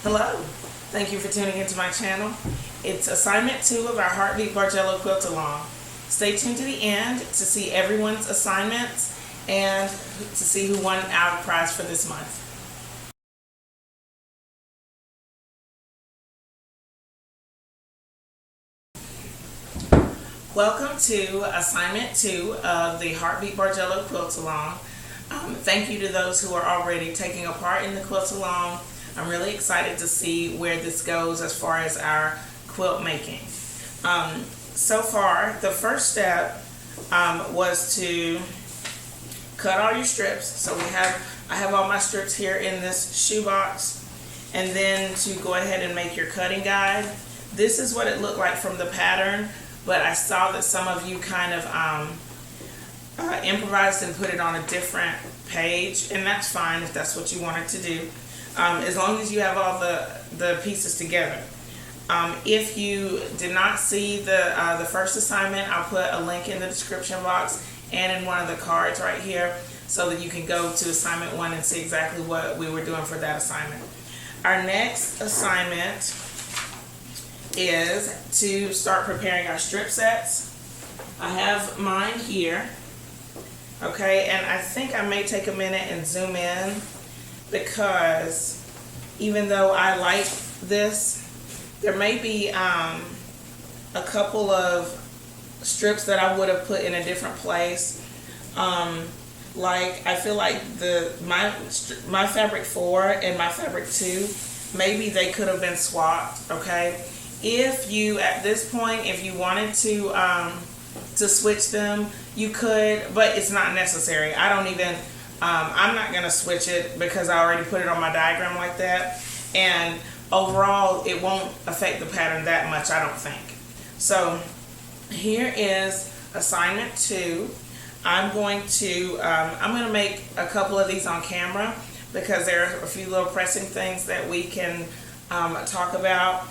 Hello, thank you for tuning into my channel. It's assignment 2 of our Heartbeat Bargello Quilt Along. Stay tuned to the end to see everyone's assignments and to see who won our prize for this month. Welcome to assignment 2 of the Heartbeat Bargello Quilt Along. Thank you to those who are already taking a part in the Quilt Along. I'm really excited to see where this goes as far as our quilt making. So far, the first step was to cut all your strips. So I have all my strips here in this shoebox, and then to go ahead and make your cutting guide. This is what it looked like from the pattern, but I saw that some of you kind of improvised and put it on a different page, and that's fine if that's what you wanted to do, as long as you have all the pieces together. If you did not see the first assignment, I'll put a link in the description box and in one of the cards right here so that you can go to assignment 1 and see exactly what we were doing for that assignment. Our next assignment is to start preparing our strip sets. I have mine here, okay, and I think I may take a minute and zoom in, because even though I like this, there may be a couple of strips that I would have put in a different place. Like I feel like my fabric 4 and my fabric 2, maybe they could have been swapped, okay? If you, at this point, if you wanted to switch them, you could, but it's not necessary. I'm not going to switch it because I already put it on my diagram like that, and overall it won't affect the pattern that much, I don't think. So here is assignment 2. I'm going to make a couple of these on camera because there are a few little pressing things that we can talk about.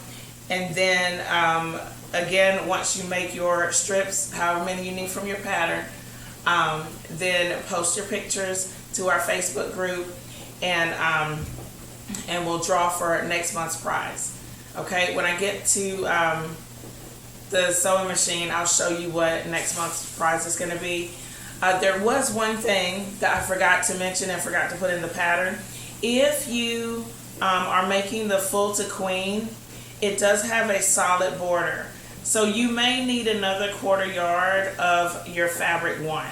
And then again, once you make your strips, however many you need from your pattern, then post your pictures to our Facebook group, and we'll draw for next month's prize. Okay, when I get to the sewing machine, I'll show you what next month's prize is going to be. There was one thing that I forgot to mention and forgot to put in the pattern. If you are making the full to queen, it does have a solid border, so you may need another 1/4 yard of your fabric 1.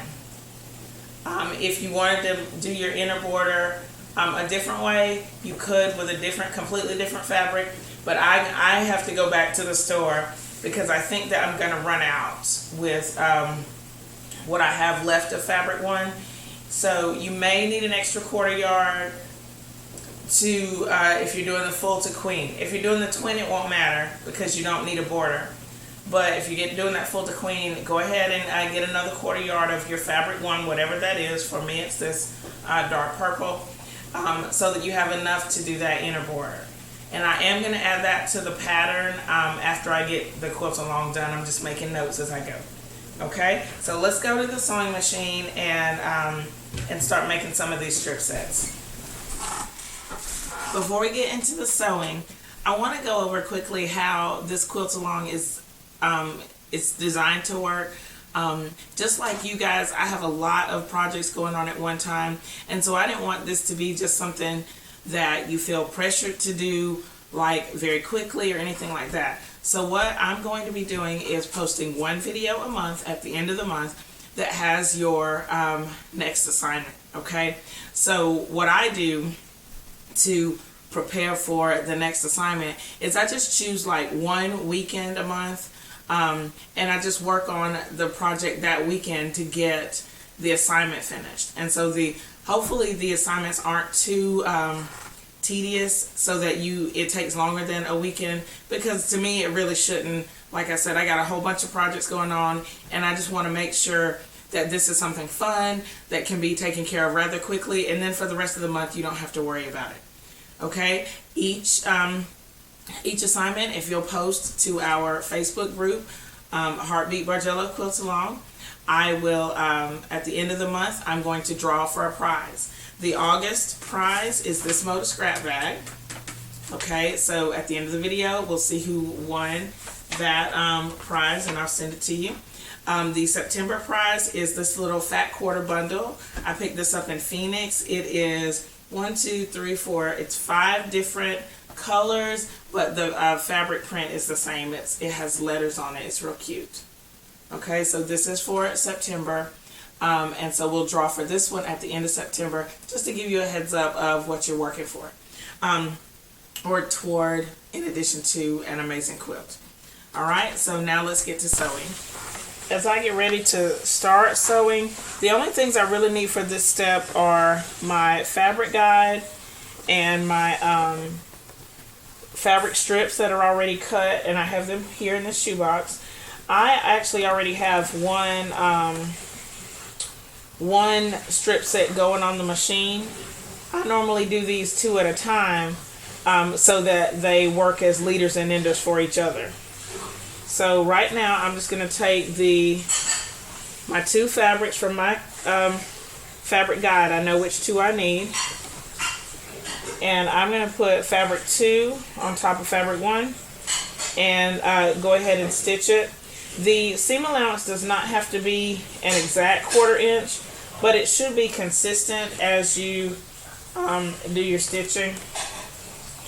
If you wanted to do your inner border a different way, you could with a completely different fabric, but I have to go back to the store because I think that I'm going to run out with what I have left of fabric 1. So you may need an extra 1/4 yard to if you're doing the full to queen. If you're doing the twin, it won't matter because you don't need a border. But if you're doing that full to queen, go ahead and get another 1/4 yard of your fabric 1, whatever that is. For me, it's this dark purple, so that you have enough to do that inner border. And I am going to add that to the pattern after I get the quilt along done. I'm just making notes as I go. Okay, so let's go to the sewing machine and start making some of these strip sets. Before we get into the sewing, I want to go over quickly how this quilt along is it's designed to work. Just like you guys, I have a lot of projects going on at one time, and so I didn't want this to be just something that you feel pressured to do like very quickly or anything like that. So what I'm going to be doing is posting 1 video a month at the end of the month that has your next assignment. Okay, so what I do to prepare for the next assignment is I just choose like 1 weekend a month, and I just work on the project that weekend to get the assignment finished. And so hopefully the assignments aren't too tedious so that it takes longer than a weekend, because to me it really shouldn't. Like I said, I got a whole bunch of projects going on, and I just want to make sure that this is something fun that can be taken care of rather quickly, and then for the rest of the month you don't have to worry about it. Okay, each assignment, if you'll post to our Facebook group, Heartbeat Bargello Quilt Along, I will, at the end of the month, I'm going to draw for a prize. The August prize is this Moda scrap bag. Okay, so at the end of the video, we'll see who won that prize, and I'll send it to you. The September prize is this little fat quarter bundle. I picked this up in Phoenix. It is 1, 2, 3, 4. It's 5 different colors, but the fabric print is the same. It has letters on it. It's real cute. Okay, so this is for September. And so we'll draw for this one at the end of September, just to give you a heads up of what you're working for. Or toward, in addition to an amazing quilt. Alright, so now let's get to sewing. As I get ready to start sewing, the only things I really need for this step are my fabric guide and my fabric strips that are already cut, and I have them here in the shoebox. I actually already have one strip set going on the machine. I normally do these 2 at a time so that they work as leaders and enders for each other. So right now I'm just going to take my 2 fabrics from my fabric guide. I know which 2 I need. And I'm going to put fabric 2 on top of fabric 1 and go ahead and stitch it. The seam allowance does not have to be an exact 1/4 inch, but it should be consistent as you do your stitching.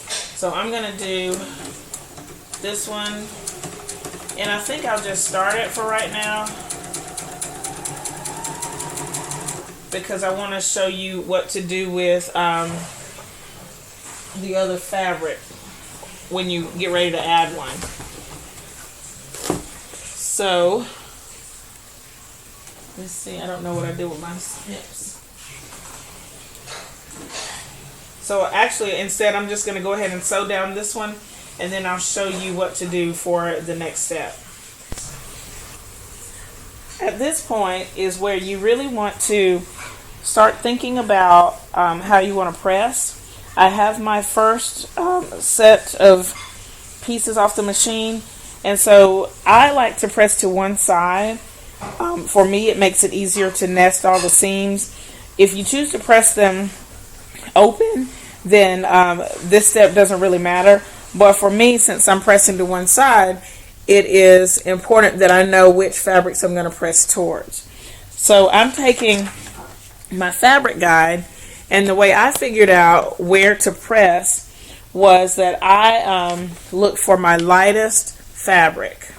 So I'm going to do this one, and I think I'll just start it for right now because I want to show you what to do with the other fabric when you get ready to add one. So let's see, I don't know what I did with my snips. So actually, instead, I'm just going to go ahead and sew down this one, and then I'll show you what to do for the next step. At this point is where you really want to start thinking about how you want to press. I have my first set of pieces off the machine, and so I like to press to one side. For me, it makes it easier to nest all the seams. If you choose to press them open, then this step doesn't really matter. But for me, since I'm pressing to one side, it is important that I know which fabrics I'm going to press towards. So I'm taking my fabric guide, and the way I figured out where to press was that I looked for my lightest fabric.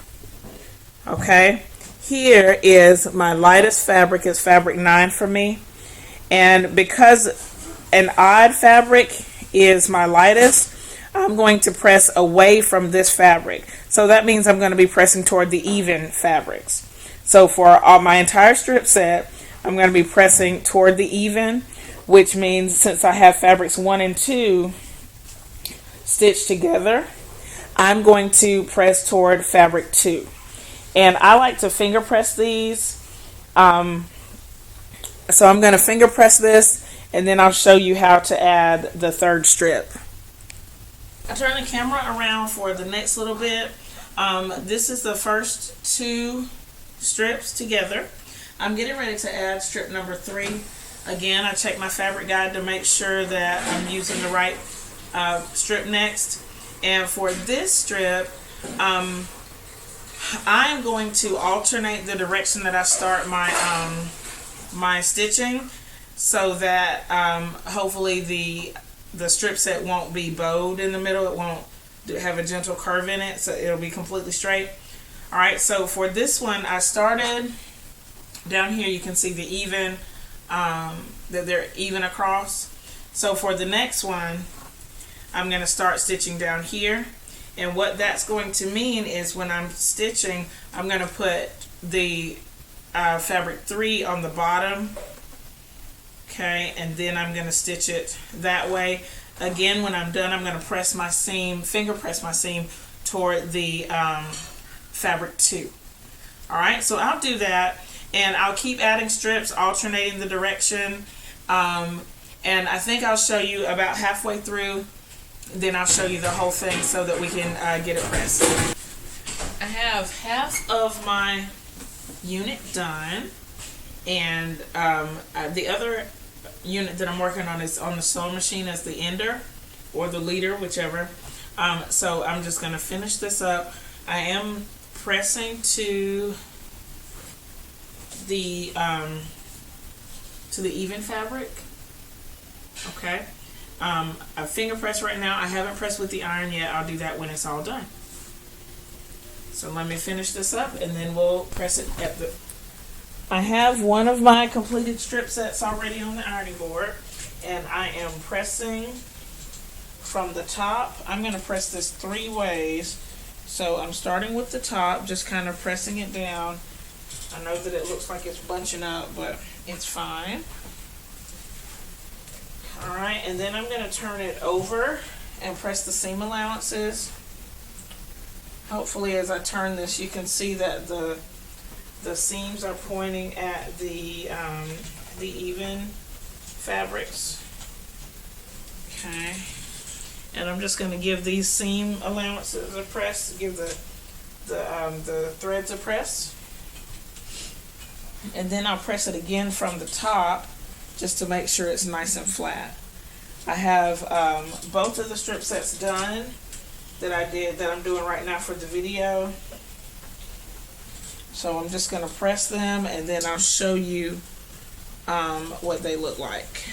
Okay, here is my lightest fabric, is fabric 9 for me, and because an odd fabric is my lightest, I'm going to press away from this fabric. So that means I'm going to be pressing toward the even fabrics. So for all my entire strip set, I'm going to be pressing toward the even, which means since I have fabrics 1 and 2 stitched together, I'm going to press toward fabric 2. And I like to finger press these. So I'm going to finger press this, and then I'll show you how to add the 3rd strip. I turn the camera around for the next little bit. This is the first 2 strips together. I'm getting ready to add strip number 3. Again, I check my fabric guide to make sure that I'm using the right strip next. And for this strip, I'm going to alternate the direction that I start my my stitching, so that hopefully the strip set won't be bowed in the middle. It won't have a gentle curve in it, so it'll be completely straight. Alright, so for this one, I started down here. You can see the even, that they're even across. So for the next one, I'm going to start stitching down here, and what that's going to mean is when I'm stitching, I'm going to put the fabric 3 on the bottom, okay, and then I'm going to stitch it that way. Again, when I'm done, I'm going to press my seam, finger press my seam toward the fabric 2. Alright, so I'll do that, and I'll keep adding strips, alternating the direction, and I think I'll show you about halfway through, then I'll show you the whole thing so that we can get it pressed. I have half of my unit done, and the other unit that I'm working on is on the sewing machine as the ender. or the liter, whichever. So I'm just going to finish this up. I am pressing to the even fabric. Okay. I finger press right now. I haven't pressed with the iron yet. I'll do that when it's all done. So let me finish this up and then we'll press it at the... I have one of my completed strip sets already on the ironing board, and I am pressing from the top. I'm going to press this 3 ways. So I'm starting with the top, just kind of pressing it down. I know that it looks like it's bunching up, but it's fine. Alright, and then I'm going to turn it over and press the seam allowances. Hopefully as I turn this you can see that the seams are pointing at the even fabrics. Okay, and I'm just going to give these seam allowances a press, give the threads a press, and then I'll press it again from the top just to make sure it's nice and flat. I have both of the strip sets done that I'm doing right now for the video. So I'm just going to press them and then I'll show you what they look like.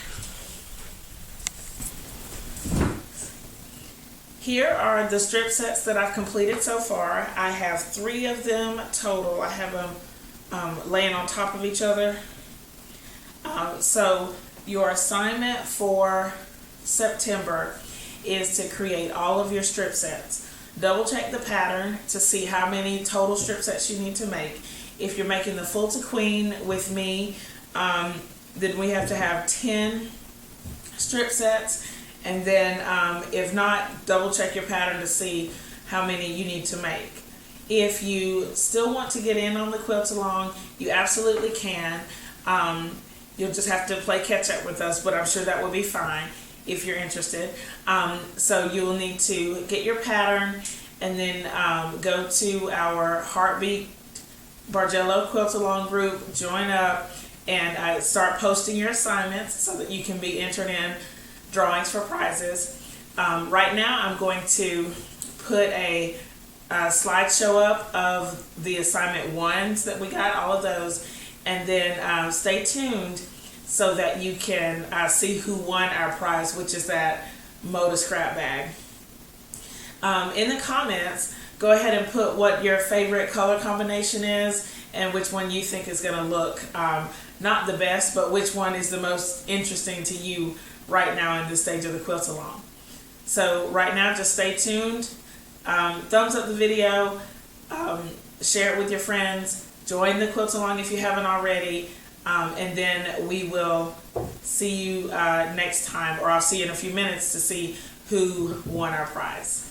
Here are the strip sets that I've completed so far. I have 3 of them total. I have them laying on top of each other. So your assignment for September is to create all of your strip sets. Double check the pattern to see how many total strip sets you need to make. If you're making the full to queen with me, then we have to have 10 strip sets, and then if not, double check your pattern to see how many you need to make. If you still want to get in on the quilt along, you absolutely can. You'll just have to play catch up with us, but I'm sure that will be fine if you're interested. So you'll need to get your pattern and then go to our Heartbeat Bargello Quilt Along group, join up, and start posting your assignments so that you can be entered in drawings for prizes. Right now I'm going to put a slideshow up of the assignment 1s that we got, all of those, and then stay tuned so that you can see who won our prize, which is that Moda scrap bag. In the comments, go ahead and put what your favorite color combination is and which one you think is going to look not the best, but which one is the most interesting to you right now in this stage of the quilt along. So right now, just stay tuned. Thumbs up the video, share it with your friends, join the quilt along if you haven't already, and then we will see you next time, or I'll see you in a few minutes to see who won our prize.